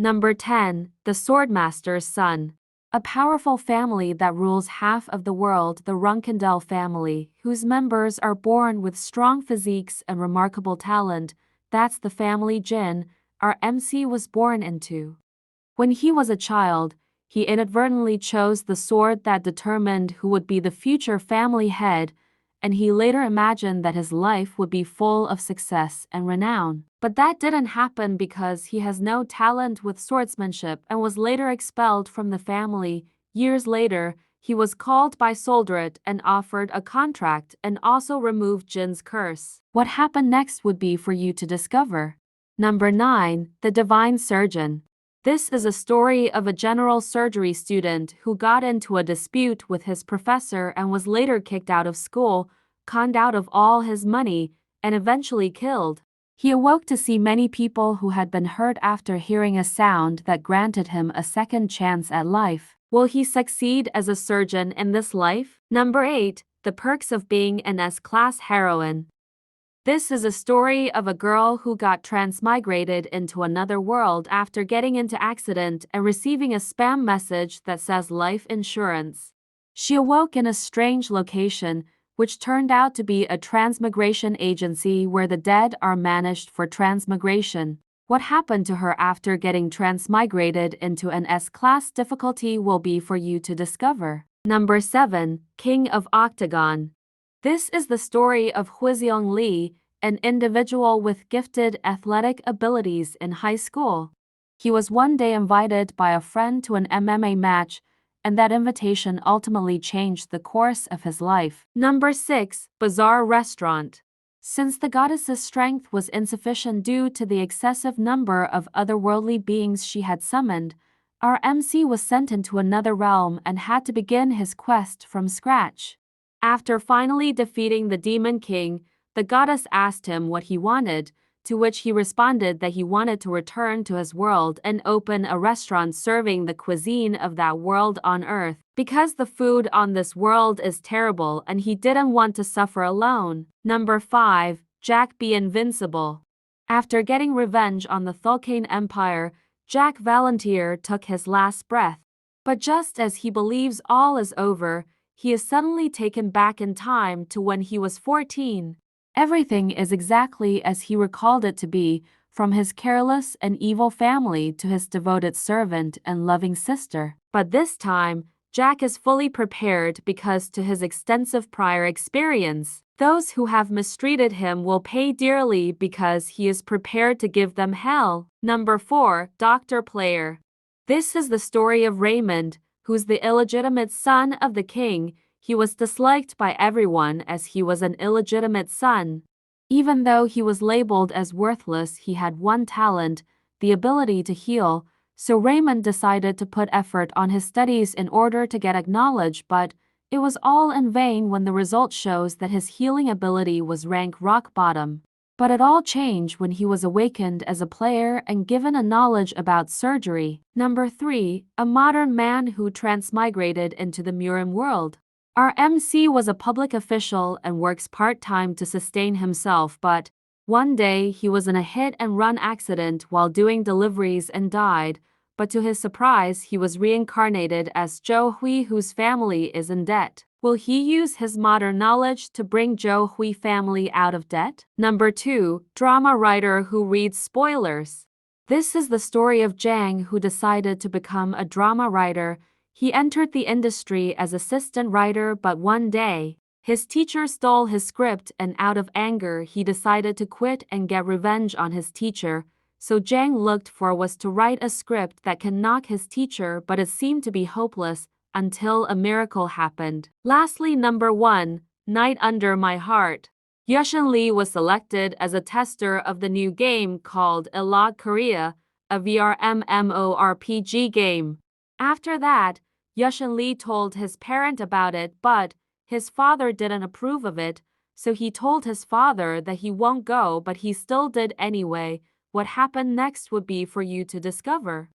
Number 10. The Swordmaster's Son. A powerful family that rules half of the world, the Runkendel family, whose members are born with strong physiques and remarkable talent. That's the family Jin, our MC, was born into. When he was a child, he inadvertently chose the sword that determined who would be the future family head, and he later imagined that his life would be full of success and renown. But that didn't happen because he has no talent with swordsmanship and was later expelled from the family. Years later, he was called by Soldred and offered a contract and also removed Jin's curse. What happened next would be for you to discover. Number 9. The Divine Surgeon. This is a story of a general surgery student who got into a dispute with his professor and was later kicked out of school, conned out of all his money, and eventually killed. He awoke to see many people who had been hurt after hearing a sound that granted him a second chance at life. Will he succeed as a surgeon in this life? Number 8. The Perks of Being an S-Class Heroine. This is a story of a girl who got transmigrated into another world after getting into accident and receiving a spam message that says life insurance. She awoke in a strange location, which turned out to be a transmigration agency where the dead are managed for transmigration. What happened to her after getting transmigrated into an S-class difficulty will be for you to discover. Number 7. King of Octagon. This is the story of Huiziong Li, an individual with gifted athletic abilities in high school. He was one day invited by a friend to an MMA match, and that invitation ultimately changed the course of his life. Number 6. Bizarre Restaurant. Since the goddess's strength was insufficient due to the excessive number of otherworldly beings she had summoned, our MC was sent into another realm and had to begin his quest from scratch. After finally defeating the Demon King, the goddess asked him what he wanted, to which he responded that he wanted to return to his world and open a restaurant serving the cuisine of that world on Earth, because the food on this world is terrible and he didn't want to suffer alone. Number 5. Jack Be Invincible. After getting revenge on the Thulkane Empire, Jack Valantier took his last breath. But just as he believes all is over, he is suddenly taken back in time to when he was 14. Everything is exactly as he recalled it to be, from his careless and evil family to his devoted servant and loving sister. But this time, Jack is fully prepared because to his extensive prior experience, those who have mistreated him will pay dearly because he is prepared to give them hell. Number 4. Doctor Player. This is the story of Raymond, who's the illegitimate son of the king. He was disliked by everyone as he was an illegitimate son. Even though he was labeled as worthless, he had one talent, the ability to heal, so Raymond decided to put effort on his studies in order to get acknowledged, but it was all in vain when the result shows that his healing ability was rank rock bottom. But it all changed when he was awakened as a player and given a knowledge about surgery. Number 3. A modern man who transmigrated into the Murim world. Our MC was a public official and works part-time to sustain himself, but one day he was in a hit-and-run accident while doing deliveries and died, but to his surprise he was reincarnated as Zhou Hui, whose family is in debt. Will he use his modern knowledge to bring Zhou Hui family out of debt? Number 2. Drama writer who reads spoilers. This is the story of Zhang, who decided to become a drama writer. He entered the industry as assistant writer, but one day, his teacher stole his script and out of anger he decided to quit and get revenge on his teacher. So Zhang looked for was to write a script that can knock his teacher, but it seemed to be hopeless until a miracle happened. Lastly, number 1. Night Under My Heart. Yushin Lee was selected as a tester of the new game called Elog Korea, a VR MMORPG game. After that, Yushin Lee told his parent about it, but his father didn't approve of it, so he told his father that he won't go, but he still did anyway. What happened next would be for you to discover.